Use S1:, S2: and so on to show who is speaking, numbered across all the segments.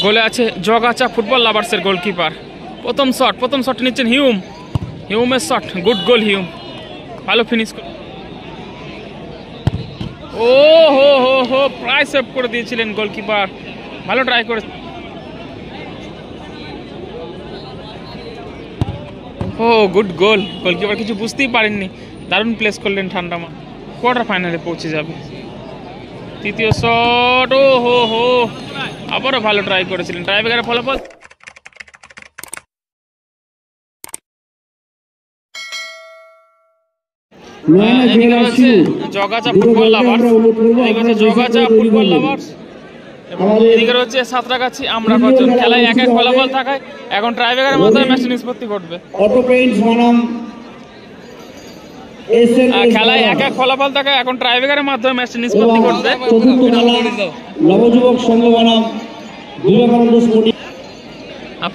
S1: গোলে আছে জগাচা football লাভার্সের goalkeeper. প্রথম শট নিচ্ছেন হিউমের শট, গুড গোল হিউম, ভালো ফিনিশ। ও হো প্রায় সেভ করে দিয়েছিলেন গোলকিপার, ভালো ট্রাই করে। ও গুড গোল, গোলকিপার কিছু বুঝতেই পারেননি, দারুণ প্লেস করলেন ঠান্ডা মা। কোয়ার্টার ফাইনালে পৌঁছে যাবে। তৃতীয় শট, ও হো আবারও ভালো ট্রাই করেছিলেন। ট্রাইব্রেকারের ফলাফল এদিকে রয়েছে জগাচা ফুটবল লাভার্স, এদিকে রয়েছে সাঁতরাগাছি আমরা কজন। খেলায় 1-1 ফলাফল থাকায় এখন ট্রাইব্রেকারের মাধ্যমে ম্যাচটি নিষ্পত্তি ঘটবে। খেলায় 1-1 ফলাফল থাকায় এখন ট্রাইব্রেকারের মাধ্যমে ম্যাচটি নিষ্পত্তি ঘটবে।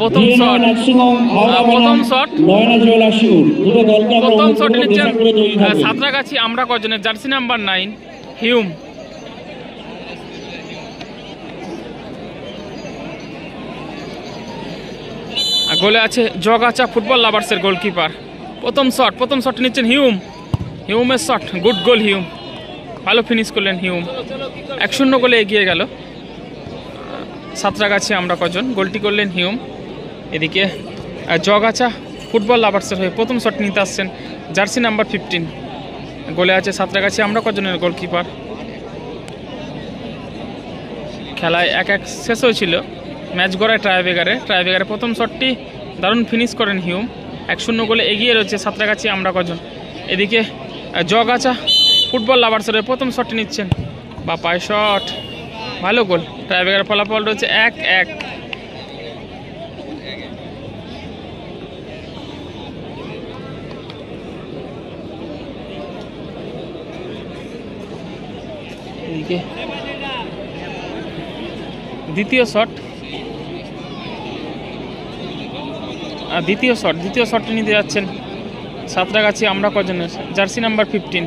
S1: প্রথম শট নিচ্ছেন সাঁতরাগাছি আমরা কজনের জার্সি নাম্বার 9 হিউম। গোলে আছে জগাচা ফুটবল লাভার্সের গোলকিপার। প্রথম শট নিচ্ছেন হিউমের শট, গুড গোল হিউম, ভালো ফিনিশ করলেন হিউম। 1-0 গোলে এগিয়ে গেল সাঁতরাগাছি আমরা কজন, গোলটি করলেন হিউম। এদিকে জগাচা ফুটবল লাভার্সের হয়ে প্রথম শট নিতে আসছেন জার্সি নাম্বার 15। গোলে আছে সাঁতরাগাছি আমরা কজনের গোলকিপার। খেলায় 1-1 শেষ হয়েছিল, ম্যাচ গড়ায় ট্রাইব্রেকারে প্রথম শটটি দারুণ ফিনিশ করেন হিউম। 1-0 গোলে এগিয়ে রয়েছে সাঁতরাগাছি আমরা কজন। এদিকে জগাচা ফুটবল লাভার্সের হয়ে প্রথম শটটি নিচ্ছেন বা পায় শট, ভালো গোল। ট্রাইব্রেকারের ফলাফল রয়েছে 1-1। দ্বিতীয় শটটি নিতে যাচ্ছেন সাঁতরাগাছি আমরা কজনের জার্সি নাম্বার 15।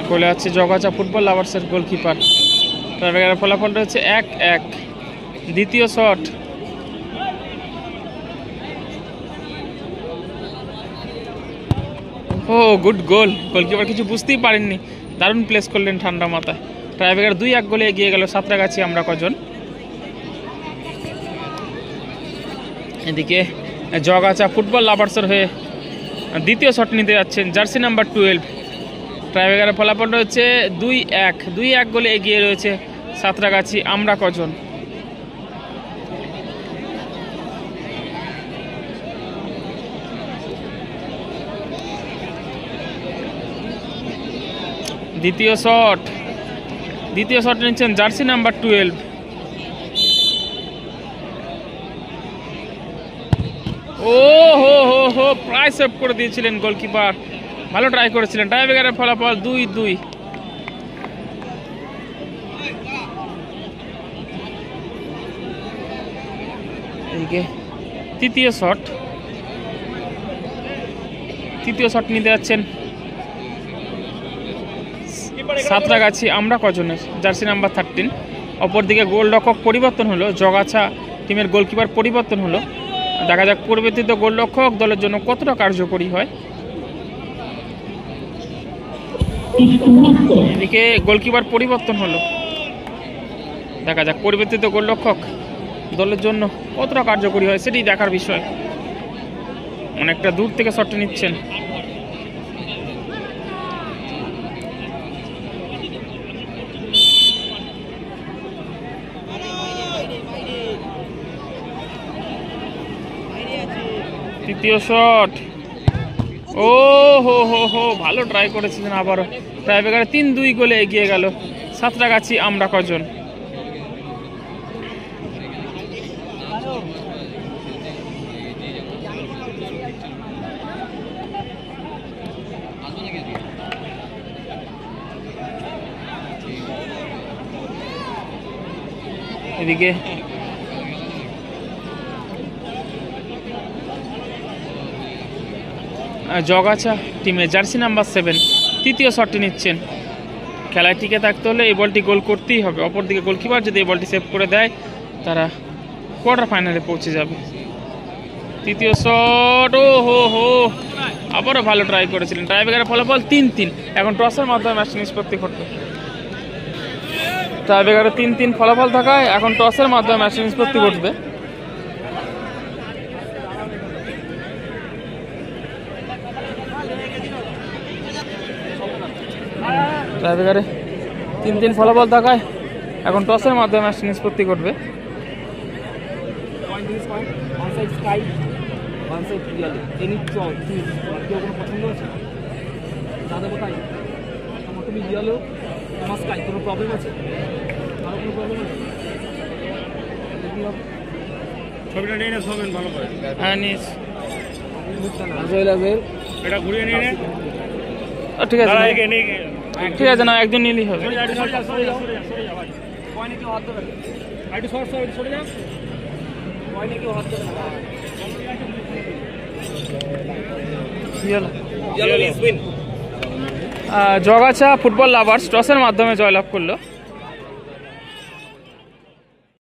S1: গোলে আছে জগাচা ফুটবল লাভার্সের গোলকিপার। ট্রাইব্রেকারের ফলাফল রয়েছে 1-1। দ্বিতীয় শট, ও গুড গোল, গোলকিপার কিছু বুঝতেই পারেননি, দারুণ প্লেস করলেন ঠান্ডা মাথায়। ট্রাইব্রেকার 2-1 গোলে এগিয়ে গেল সাঁতরাগাছি আমরা কজন। এদিকে জগাচা ফুটবল লাভার্সের হয়ে দ্বিতীয় শট নিতে যাচ্ছেন জার্সি নাম্বার 12। ট্রাইব্রেকারের ফলাফল রয়েছে 2-1 গোলে এগিয়ে রয়েছে সাঁতরাগাছি আমরা কজন। দ্বিতীয় শট নিচ্ছেন জার্সি নাম্বার 12। ও হো প্রায় সেভ করে দিয়েছিলেন গোলকিপার, ভালো ট্রাই করেছিলেন। ট্রাইব্রেকারের ফলাফল 2-2। এদিকে তৃতীয় শট নিতে যাচ্ছেন সাঁতরাগাছি আমরা কজনের জার্সি নাম্বার 13। অপরদিকে গোলরক্ষক পরিবর্তন হলো, জগাচা টিমের গোলকিপার পরিবর্তন হলো। দেখা যাক পরিবর্তিত গোলরক্ষক দলের জন্য কতটা কার্যকরী হয়। এদিকে গোলকিপার পরিবর্তন হলো, দেখা যাক পরিবর্তিত গোলরক্ষক দলের জন্য কতটা কার্যকরী হয়, সেটি দেখার বিষয়। অনেকটা দূর থেকে শটটি নিচ্ছেন। তৃতীয় শট, ও হো ভালো ট্রাই করেছিলেন আবারও। ট্রাইব্রেকারে 3-2 গোলে এগিয়ে গেল সাঁতরাগাছি আমরা কজন। এদিকে জগাচা টিমে জার্সি নাম্বার 7 তৃতীয় শটটি নিচ্ছেন। খেলায় টিকে থাকতে হলে এই বলটি গোল করতেই হবে। অপরদিকে গোলকিপার যদি এই বলটি সেভ করে দেয় তারা কোয়ার্টার ফাইনালে পৌঁছে যাবে। তৃতীয় শট, ও হো হো, আবারও ভালো ট্রাই করেছিলেন। টাইব্রেকারের ফলাফল 3-3। এখন টসের মাধ্যমে ম্যাচটি নিষ্পত্তি ঘটবে। টাইব্রেকারে 3-3 ফলাফল থাকায় এখন টসের মাধ্যমে ম্যাচটি নিষ্পত্তি ঘটবে। টাইব্রেকারে 3-3 ফলাফল থাকায় এখন টসের মাধ্যমে ম্যাচটি নিষ্পত্তি ঘটবে। ঠিক আছে, ঠিক আছে, না একজন নিলেই হবে। জগাছা ফুটবল লাভার্স টসের মাধ্যমে জয়লাভ করলো।